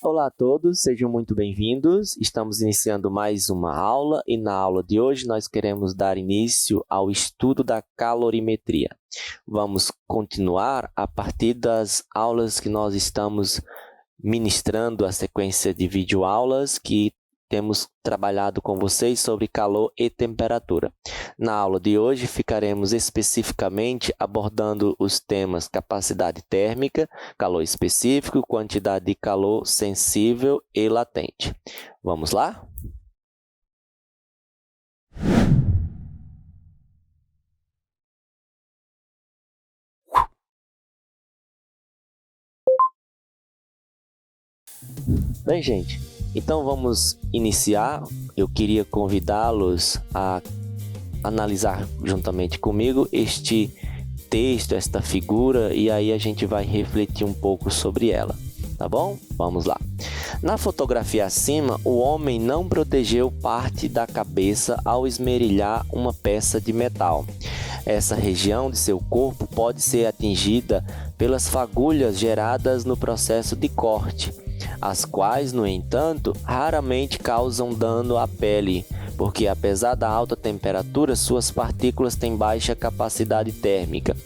Olá a todos, sejam muito bem-vindos. Estamos iniciando mais uma aula e na aula de hoje nós queremos dar início ao estudo da calorimetria. Vamos continuar a partir das aulas que nós estamos ministrando, a sequência de videoaulas que temos trabalhado com vocês sobre calor e temperatura. Na aula de hoje, ficaremos especificamente abordando os temas capacidade térmica, calor específico, quantidade de calor sensível e latente. Vamos lá? Bem, gente, então vamos iniciar. Eu queria convidá-los a analisar juntamente comigo este texto, esta figura, e aí a gente vai refletir um pouco sobre ela, tá bom? Vamos lá. Na fotografia acima, o homem não protegeu parte da cabeça ao esmerilhar uma peça de metal. Essa região de seu corpo pode ser atingida pelas fagulhas geradas no processo de corte, as quais, no entanto, raramente causam dano à pele, porque apesar da alta temperatura, suas partículas têm baixa capacidade térmica.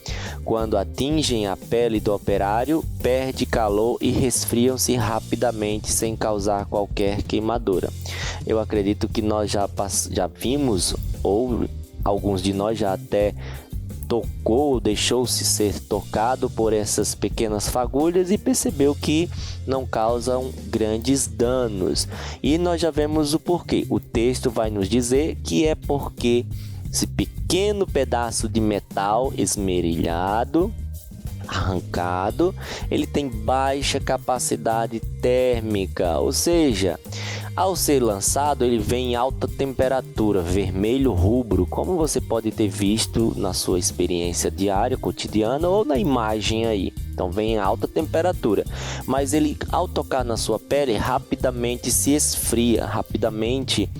Quando atingem a pele do operário, perde calor e resfriam-se rapidamente sem causar qualquer queimadura. Eu acredito que nós já vimos, ou alguns de nós já até tocou, deixou-se ser tocado por essas pequenas fagulhas e percebeu que não causam grandes danos. E nós já vemos o porquê. O texto vai nos dizer que é porque esse pequeno pedaço de metal esmerilhado, arrancado, ele tem baixa capacidade térmica, ou seja, ao ser lançado, ele vem em alta temperatura, vermelho rubro, como você pode ter visto na sua experiência diária, cotidiana ou na imagem aí. Então vem em alta temperatura, mas ele ao tocar na sua pele rapidamente se esfria, rapidamente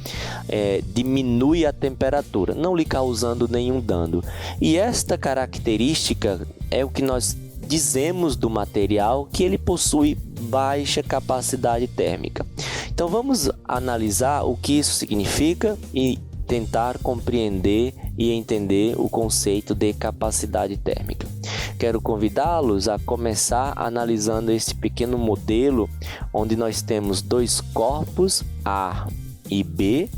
diminui a temperatura, não lhe causando nenhum dano. E esta característica é o que nós dizemos do material, que ele possui baixa capacidade térmica. Então vamos analisar o que isso significa e tentar compreender e entender o conceito de capacidade térmica. Quero convidá-los a começar analisando esse pequeno modelo onde nós temos dois corpos, A e B.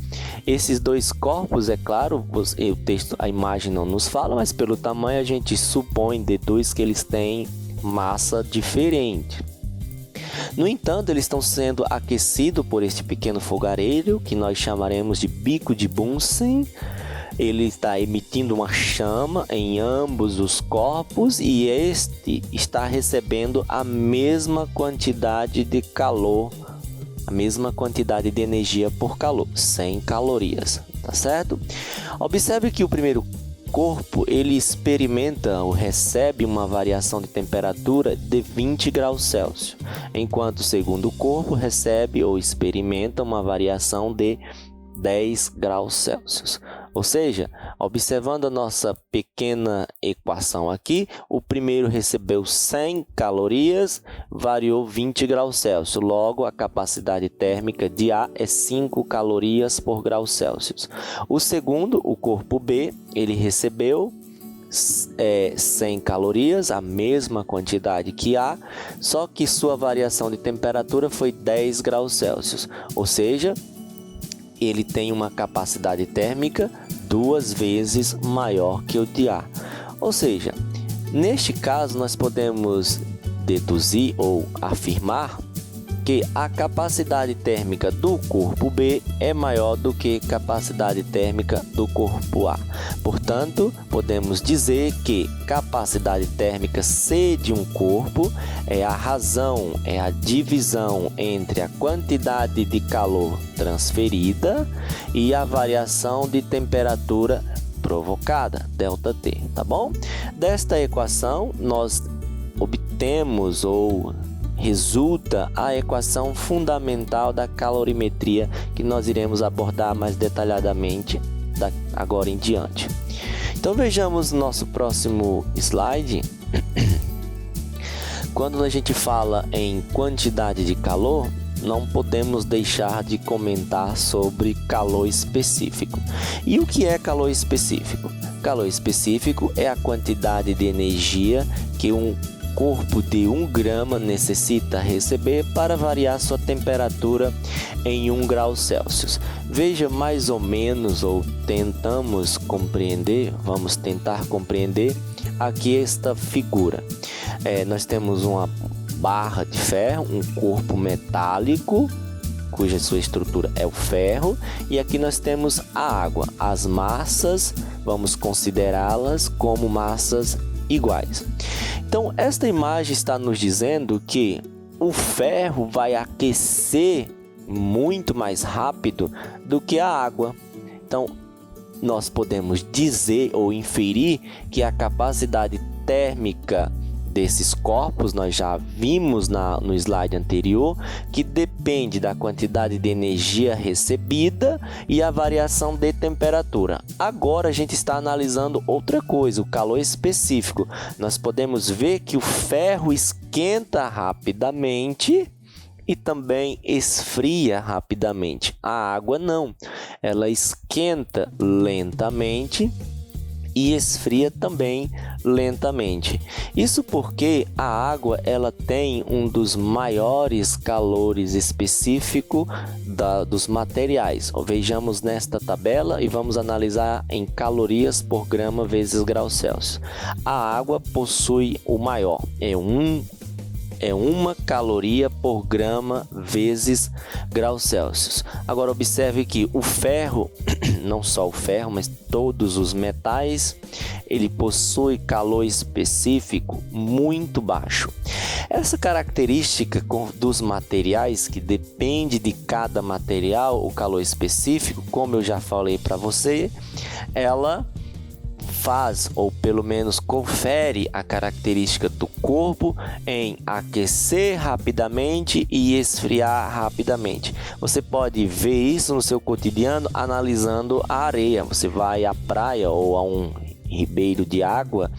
Esses dois corpos, é claro, o texto, a imagem não nos fala, mas pelo tamanho a gente supõe, deduz que eles têm massa diferente. No entanto, eles estão sendo aquecidos por este pequeno fogareiro, que nós chamaremos de bico de Bunsen. Ele está emitindo uma chama em ambos os corpos e este está recebendo a mesma quantidade de calor, a mesma quantidade de energia por calor, 100 calorias, tá certo? Observe que o primeiro corpo, ele experimenta ou recebe uma variação de temperatura de 20 graus Celsius, enquanto o segundo corpo recebe ou experimenta uma variação de 10 graus Celsius. Ou seja, observando a nossa pequena equação aqui, o primeiro recebeu 100 calorias, variou 20 graus Celsius. Logo, a capacidade térmica de A é 5 calorias por grau Celsius. O segundo, o corpo B, ele recebeu 100 calorias, a mesma quantidade que A, só que sua variação de temperatura foi 10 graus Celsius. Ou seja, ele tem uma capacidade térmica 2 vezes maior que o de A. Ou seja, neste caso nós podemos deduzir ou afirmar que a capacidade térmica do corpo B é maior do que a capacidade térmica do corpo A. Portanto, podemos dizer que capacidade térmica C de um corpo é a razão, é a divisão entre a quantidade de calor transferida e a variação de temperatura provocada, ΔT, tá bom? Desta equação, nós obtemos ou resulta a equação fundamental da calorimetria, que nós iremos abordar mais detalhadamente agora em diante. Então vejamos nosso próximo slide. Quando a gente fala em quantidade de calor, não podemos deixar de comentar sobre calor específico. E o que é calor específico? Calor específico é a quantidade de energia que um corpo de 1 grama necessita receber para variar sua temperatura em 1 grau Celsius. Veja mais ou menos, ou vamos tentar compreender aqui esta figura. Nós temos uma barra de ferro, um corpo metálico, cuja sua estrutura é o ferro, e aqui nós temos a água. As massas, vamos considerá-las como massas iguais. Então, esta imagem está nos dizendo que o ferro vai aquecer muito mais rápido do que a água. Então, nós podemos dizer ou inferir que a capacidade térmica desses corpos, nós já vimos no slide anterior, que depende da quantidade de energia recebida e a variação de temperatura. Agora a gente está analisando outra coisa, o calor específico. Nós podemos ver que o ferro esquenta rapidamente e também esfria rapidamente. A água não, ela esquenta lentamente e esfria também lentamente. Isso porque a água ela tem um dos maiores calores específico dos materiais. Vejamos nesta tabela e vamos analisar em calorias por grama vezes grau Celsius. A água possui o maior, é 1 caloria por grama vezes grau Celsius. Agora observe que o ferro, não só o ferro, mas todos os metais, ele possui calor específico muito baixo. Essa característica dos materiais, que depende de cada material, o calor específico, como eu já falei para você, ela faz, ou pelo menos confere, a característica do corpo em aquecer rapidamente e esfriar rapidamente. Você pode ver isso no seu cotidiano analisando a areia. Você vai à praia ou a um ribeiro de água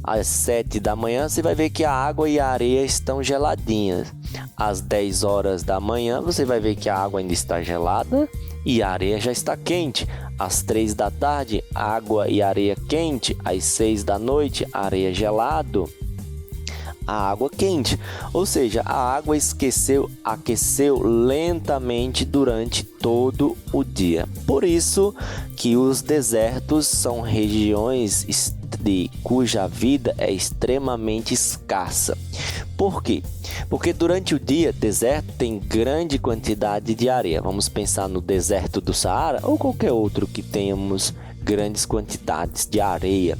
às 7 da manhã, você vai ver que a água e a areia estão geladinhas. Às 10 horas da manhã, você vai ver que a água ainda está gelada e a areia já está quente. Às 3 da tarde, água e areia quente. Às 6 da noite, areia gelado, a água quente. Ou seja, a água aqueceu lentamente durante todo o dia. Por isso que os desertos são regiões cuja vida é extremamente escassa. Por quê? Porque durante o dia, deserto tem grande quantidade de areia. Vamos pensar no deserto do Saara ou qualquer outro que tenhamos grandes quantidades de areia.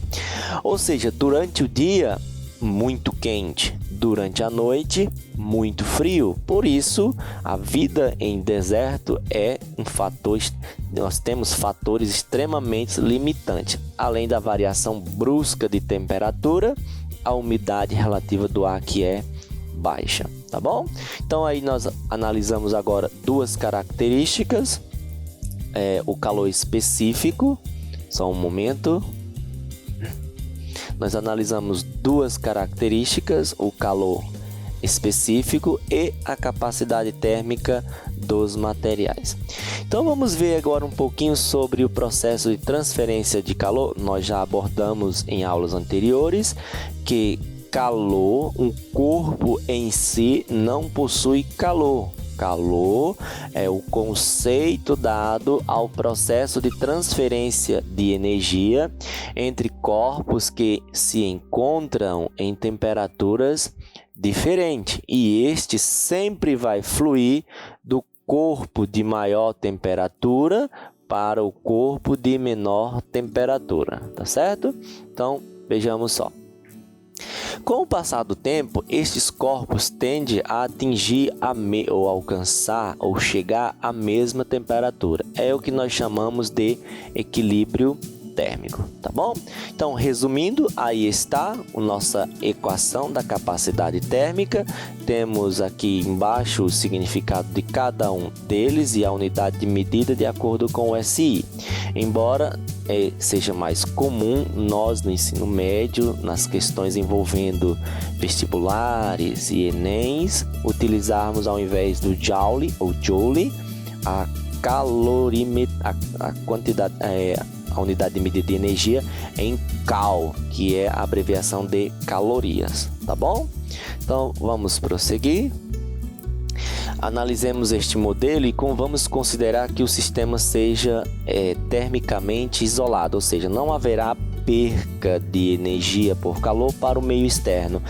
Ou seja, durante o dia, muito quente. Durante a noite, muito frio. Por isso, a vida em deserto é um fator. Nós temos fatores extremamente limitantes. Além da variação brusca de temperatura, a umidade relativa do ar que é baixa, tá bom? Então aí nós analisamos agora 2 características, o calor específico, só um momento. Nós analisamos 2 características, o calor específico e a capacidade térmica dos materiais. Então vamos ver agora um pouquinho sobre o processo de transferência de calor. Nós já abordamos em aulas anteriores que calor, um corpo em si não possui calor. Calor é o conceito dado ao processo de transferência de energia entre corpos que se encontram em temperaturas diferentes, e este sempre vai fluir do corpo de maior temperatura para o corpo de menor temperatura, tá certo? Então, vejamos só. Com o passar do tempo, estes corpos tendem a atingir ou alcançar ou chegar à mesma temperatura. É o que nós chamamos de equilíbrio térmico, tá bom? Então, resumindo, aí está a nossa equação da capacidade térmica. Temos aqui embaixo o significado de cada um deles e a unidade de medida de acordo com o SI. Embora seja mais comum nós no ensino médio, nas questões envolvendo vestibulares e Enems, utilizarmos ao invés do Joule ou Joule, a quantidade, a unidade de medida de energia em Cal, que é a abreviação de calorias, tá bom? Então vamos prosseguir. Analisemos este modelo e vamos considerar que o sistema seja termicamente isolado, ou seja, não haverá perca de energia por calor para o meio externo.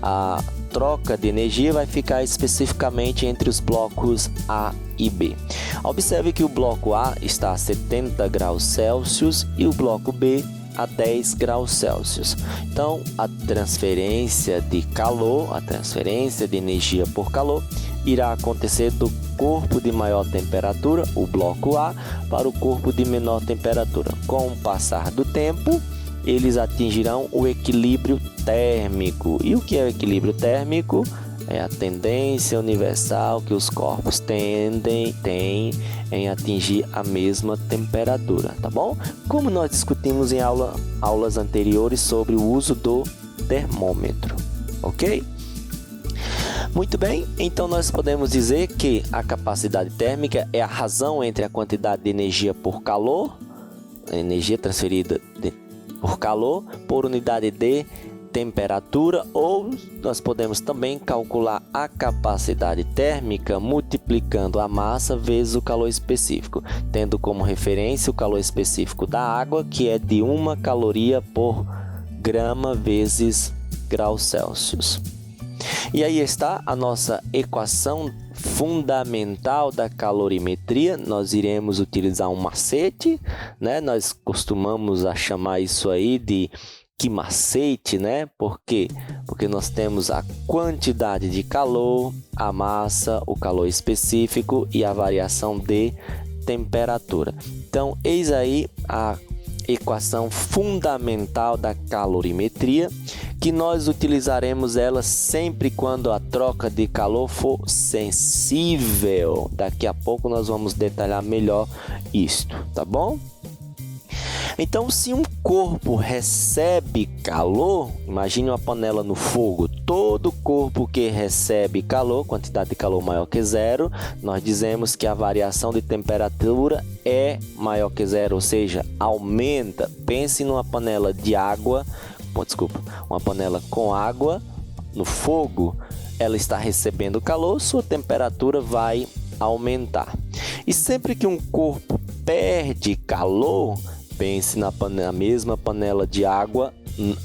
A troca de energia vai ficar especificamente entre os blocos A e B. Observe que o bloco A está a 70 graus Celsius e o bloco B a 10 graus Celsius. Então, a transferência de calor, a transferência de energia por calor, irá acontecer do corpo de maior temperatura, o bloco A, para o corpo de menor temperatura. Com o passar do tempo, eles atingirão o equilíbrio térmico. E o que é o equilíbrio térmico? É a tendência universal que os corpos têm em atingir a mesma temperatura, tá bom? Como nós discutimos em aulas anteriores sobre o uso do termômetro, ok? Muito bem, então nós podemos dizer que a capacidade térmica é a razão entre a quantidade de energia por calor, a energia transferida por calor, por unidade de temperatura, ou nós podemos também calcular a capacidade térmica multiplicando a massa vezes o calor específico, tendo como referência o calor específico da água, que é de 1 caloria por grama vezes graus Celsius. E aí está a nossa equação fundamental da calorimetria. Nós iremos utilizar um macete, né? Nós costumamos a chamar isso aí de que macete, né? Por quê? Porque nós temos a quantidade de calor, a massa, o calor específico e a variação de temperatura. Então, eis aí a equação fundamental da calorimetria, que nós utilizaremos ela sempre quando a troca de calor for sensível. Daqui a pouco nós vamos detalhar melhor isto, tá bom? Então, se um corpo recebe calor, imagine uma panela no fogo, todo corpo que recebe calor, quantidade de calor maior que zero, nós dizemos que a variação de temperatura é maior que zero, ou seja, aumenta. Pense numa panela de água, uma panela com água no fogo, ela está recebendo calor, sua temperatura vai aumentar. E sempre que um corpo perde calor, pense na mesma panela de água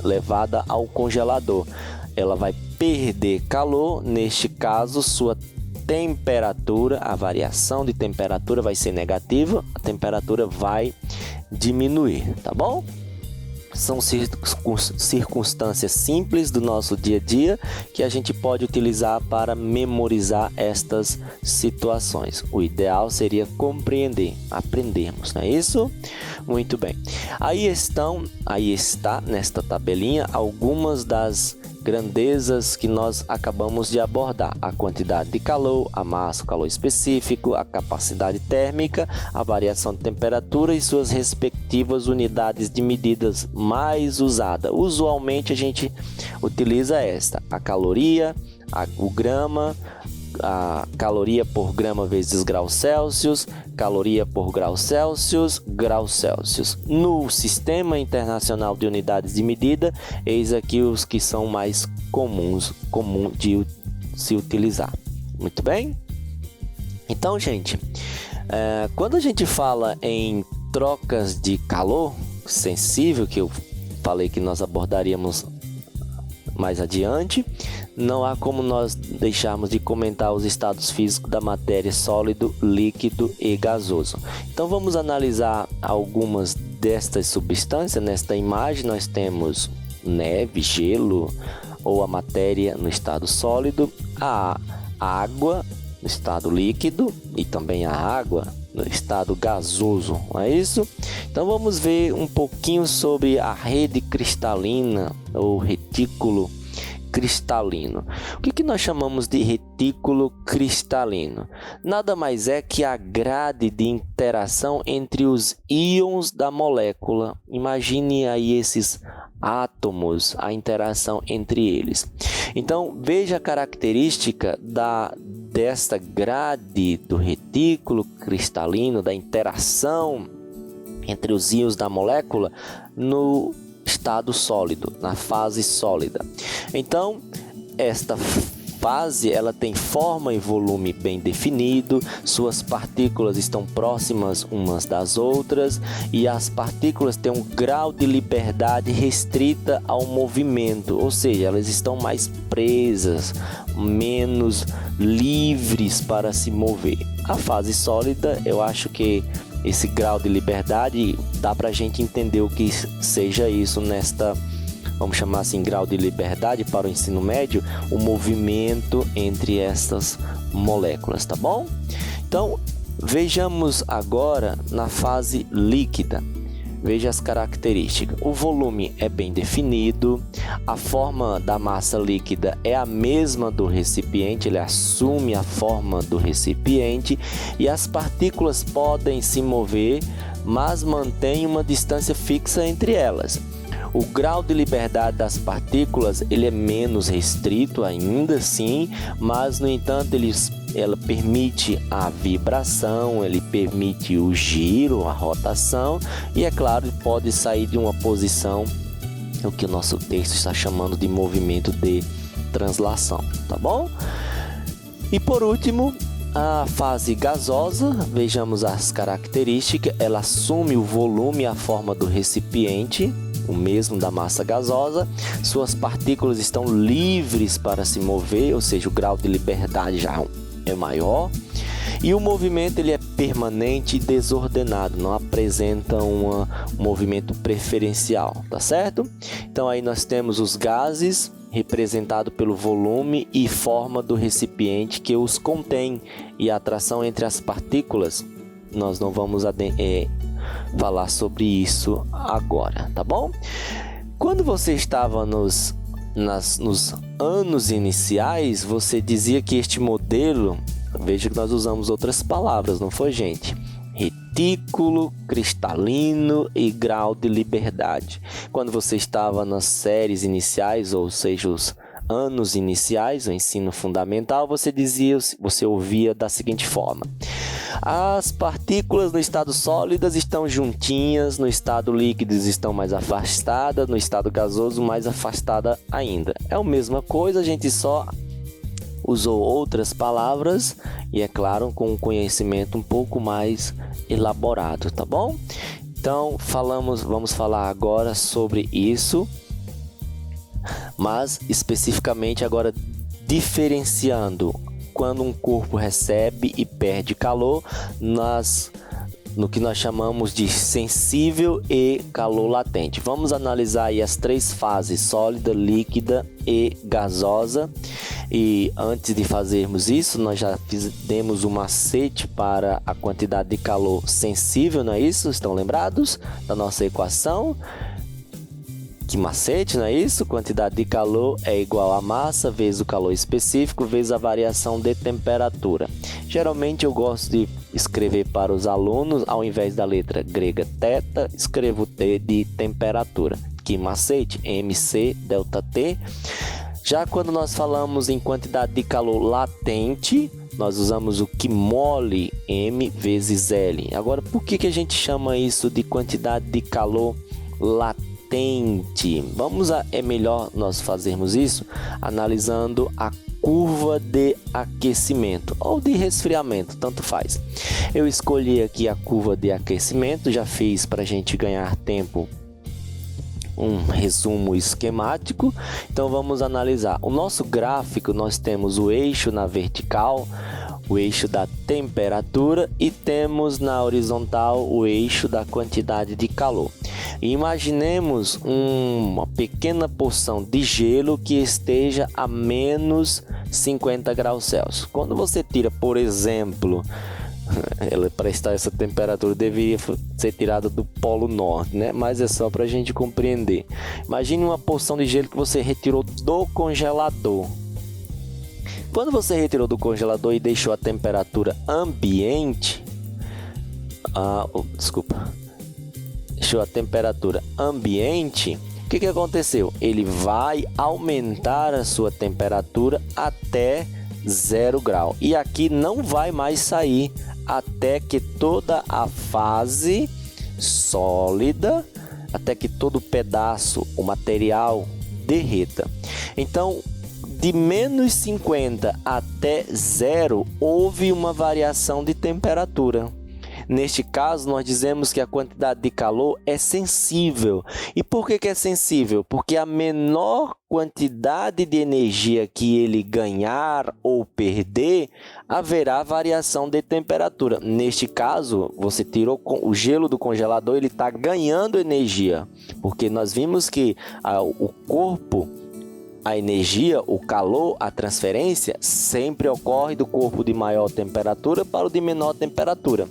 levada ao congelador. Ela vai perder calor, neste caso, sua temperatura, a variação de temperatura vai ser negativa, a temperatura vai diminuir, tá bom? São circunstâncias simples do nosso dia a dia que a gente pode utilizar para memorizar estas situações. O ideal seria compreender, aprendermos, não é isso? Muito bem. Aí está nesta tabelinha algumas das grandezas que nós acabamos de abordar: a quantidade de calor, a massa, o calor específico, a capacidade térmica, a variação de temperatura e suas respectivas unidades de medidas mais usadas. Usualmente a gente utiliza a caloria, o grama, a caloria por grama vezes graus Celsius, caloria por graus Celsius, graus Celsius. No Sistema Internacional de Unidades de Medida, eis aqui os que são mais comum de se utilizar. Muito bem? Então, gente, quando a gente fala em trocas de calor sensível, que eu falei que nós abordaríamos mais adiante, não há como nós deixarmos de comentar os estados físicos da matéria sólido, líquido e gasoso. Então vamos analisar algumas destas substâncias. Nesta imagem nós temos neve, gelo ou a matéria no estado sólido, a água no estado líquido e também a água no estado gasoso, não é isso? Então vamos ver um pouquinho sobre a rede cristalina ou retículo cristalino. O que nós chamamos de retículo cristalino? Nada mais é que a grade de interação entre os íons da molécula. Imagine aí esses átomos, a interação entre eles. Então veja a característica desta grade do retículo cristalino, da interação entre os íons da molécula no estado sólido, na fase sólida. Então, esta fase ela tem forma e volume bem definido, suas partículas estão próximas umas das outras e as partículas têm um grau de liberdade restrita ao movimento, ou seja, elas estão mais presas, menos livres para se mover. A fase sólida, eu acho que esse grau de liberdade dá para a gente entender o que seja isso nesta, vamos chamar assim, grau de liberdade para o ensino médio, o movimento entre estas moléculas, tá bom? Então, vejamos agora na fase líquida. Veja as características. O volume é bem definido, a forma da massa líquida é a mesma do recipiente, ele assume a forma do recipiente e as partículas podem se mover, mas mantém uma distância fixa entre elas. O grau de liberdade das partículas ele é menos restrito ainda assim, mas no entanto ela permite a vibração, ele permite o giro, a rotação e é claro pode sair de uma posição, o que o nosso texto está chamando de movimento de translação, tá bom? E por último, a fase gasosa, vejamos as características, ela assume o volume e a forma do recipiente, o mesmo da massa gasosa, suas partículas estão livres para se mover, ou seja, o grau de liberdade já é maior, e o movimento ele é permanente e desordenado, não apresenta um movimento preferencial, tá certo? Então aí nós temos os gases representado pelo volume e forma do recipiente que os contém e a atração entre as partículas. Nós não vamos falar sobre isso agora, tá bom? Quando você estava nos anos iniciais, você dizia que este modelo, veja que nós usamos outras palavras, não foi, gente? Retículo cristalino e grau de liberdade. Quando você estava nas séries iniciais, ou seja, os anos iniciais, o ensino fundamental, você ouvia da seguinte forma: as partículas no estado sólidas estão juntinhas, no estado líquido estão mais afastadas, no estado gasoso mais afastada ainda. É a mesma coisa, a gente só usou outras palavras e, é claro, com um conhecimento um pouco mais elaborado, tá bom? Então, vamos falar agora sobre isso, mas especificamente agora diferenciando quando um corpo recebe e perde calor no que nós chamamos de sensível e calor latente. Vamos analisar aí as três fases: sólida, líquida e gasosa. E antes de fazermos isso, nós já demos um macete para a quantidade de calor sensível, não é isso? Estão lembrados da nossa equação? Que macete, não é isso? Quantidade de calor é igual a massa vezes o calor específico vezes a variação de temperatura. Geralmente eu gosto de escrever para os alunos, ao invés da letra grega θ, escrevo T de temperatura. Que macete? MC delta T. Já quando nós falamos em quantidade de calor latente, nós usamos o QMOL, M vezes L. Agora, por que a gente chama isso de quantidade de calor latente? É melhor nós fazermos isso analisando a curva de aquecimento ou de resfriamento, tanto faz. Eu escolhi aqui a curva de aquecimento, já fiz para a gente ganhar tempo um resumo esquemático. Então vamos analisar. O nosso gráfico, nós temos o eixo na vertical, o eixo da temperatura, e temos na horizontal o eixo da quantidade de calor. Imaginemos uma pequena porção de gelo que esteja a menos 50 graus Celsius. Quando você tira, por exemplo, Ela, para estar essa temperatura, deveria ser tirada do Polo Norte, né? Mas é só para a gente compreender. Imagine uma porção de gelo que você retirou do congelador. Quando você retirou do congelador e deixou a temperatura ambiente, deixou a temperatura ambiente, o que aconteceu? Ele vai aumentar a sua temperatura até 0 grau. E aqui não vai mais sair até que toda a fase sólida, até que todo o pedaço, o material derreta. Então, de menos 50 até 0, houve uma variação de temperatura. Neste caso, nós dizemos que a quantidade de calor é sensível. E por que é sensível? Porque a menor quantidade de energia que ele ganhar ou perder, haverá variação de temperatura. Neste caso, você tirou o gelo do congelador, ele está ganhando energia. Porque nós vimos que o corpo, a energia, o calor, a transferência, sempre ocorre do corpo de maior temperatura para o de menor temperatura.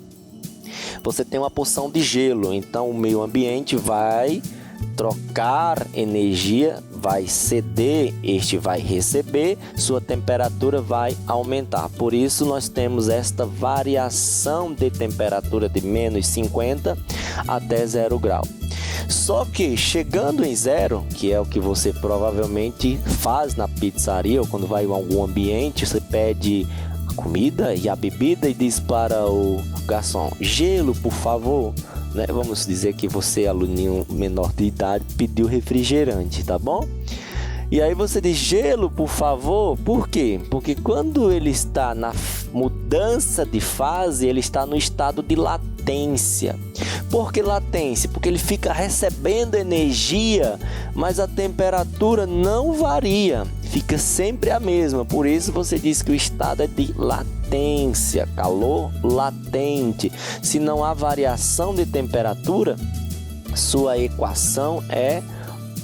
Você tem uma porção de gelo, então o meio ambiente vai trocar energia, vai ceder, este vai receber, sua temperatura vai aumentar. Por isso nós temos esta variação de temperatura de menos 50 até 0 grau. Só que chegando em 0, que é o que você provavelmente faz na pizzaria ou quando vai em algum ambiente, você pede a comida e a bebida e diz para o garçom: gelo, por favor. Né? Vamos dizer que você, aluninho menor de idade, pediu refrigerante, tá bom? E aí você diz gelo, por favor. Por quê? Porque quando ele está na mudança de fase, ele está no estado de latência. Por que latência? Porque ele fica recebendo energia, mas a temperatura não varia, fica sempre a mesma. Por isso você diz que o estado é de latência, calor latente. Se não há variação de temperatura, sua equação é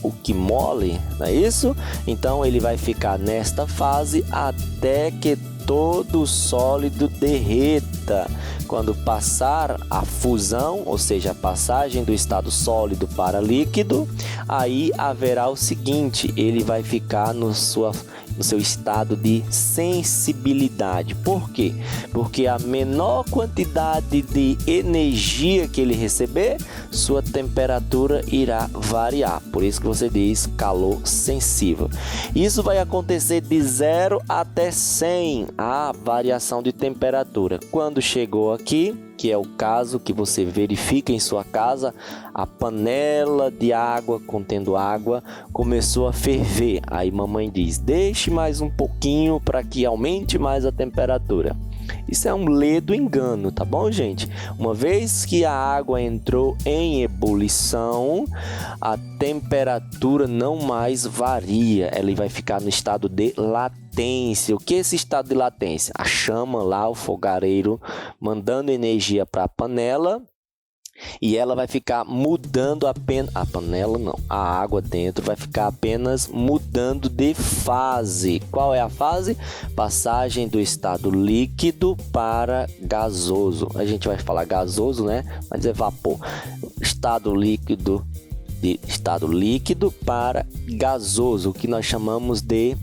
o que mole, não é isso? Então ele vai ficar nesta fase até que todo o sólido derreta. Quando passar a fusão, ou seja, a passagem do estado sólido para líquido, aí haverá o seguinte: ele vai ficar no seu estado de sensibilidade. Por quê? Porque a menor quantidade de energia que ele receber, sua temperatura irá variar. Por isso que você diz calor sensível. Isso vai acontecer de 0 até 100, a variação de temperatura. Quando chegou aqui, que é o caso que você verifica em sua casa, a panela de água contendo água começou a ferver. Aí mamãe diz: deixe mais um pouquinho para que aumente mais a temperatura. Isso é um ledo engano, tá bom, gente? Uma vez que a água entrou em ebulição, a temperatura não mais varia, ela vai ficar no estado de latência. O que é esse estado de latência? A chama lá, o fogareiro, mandando energia para a panela, e ela vai ficar mudando apenas, a panela não, a água dentro vai ficar apenas mudando de fase. Qual é a fase? Passagem do estado líquido para gasoso. A gente vai falar gasoso, né? Mas é vapor. Estado líquido, de estado líquido para gasoso, o que nós chamamos de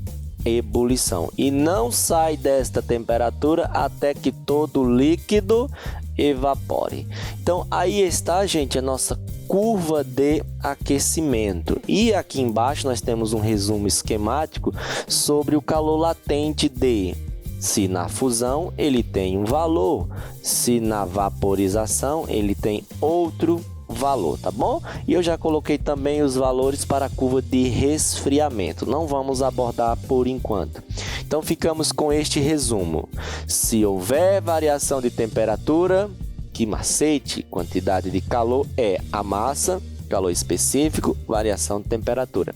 ebulição. E não sai desta temperatura até que todo líquido evapore. Então aí está, gente, a nossa curva de aquecimento. E aqui embaixo nós temos um resumo esquemático sobre o calor latente de: se na fusão ele tem um valor, se na vaporização ele tem outro valor, tá bom? E eu já coloquei também os valores para a curva de resfriamento. Não vamos abordar por enquanto. Então ficamos com este resumo. Se houver variação de temperatura, que macete, quantidade de calor é a massa, calor específico, variação de temperatura.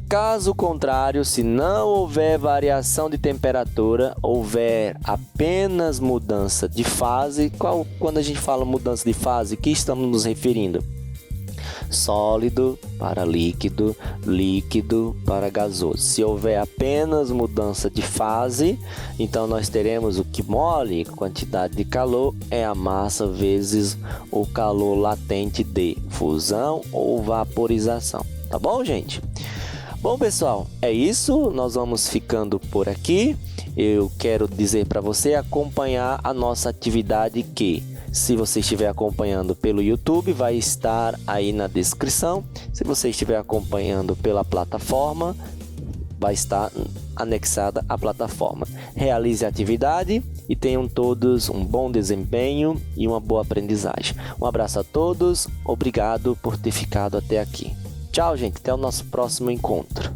Caso contrário, se não houver variação de temperatura, houver apenas mudança de fase. Quando a gente fala mudança de fase, o que estamos nos referindo? sólido para líquido, líquido para gasoso. Se houver apenas mudança de fase, então nós teremos o que mole, quantidade de calor, é a massa vezes o calor latente de fusão ou vaporização. Tá bom, gente? Bom, pessoal, é isso. Nós vamos ficando por aqui. Eu quero dizer para você acompanhar a nossa atividade que, se você estiver acompanhando pelo YouTube, vai estar aí na descrição. Se você estiver acompanhando pela plataforma, vai estar anexada à plataforma. Realize a atividade e tenham todos um bom desempenho e uma boa aprendizagem. Um abraço a todos. Obrigado por ter ficado até aqui. Tchau, gente. Até o nosso próximo encontro.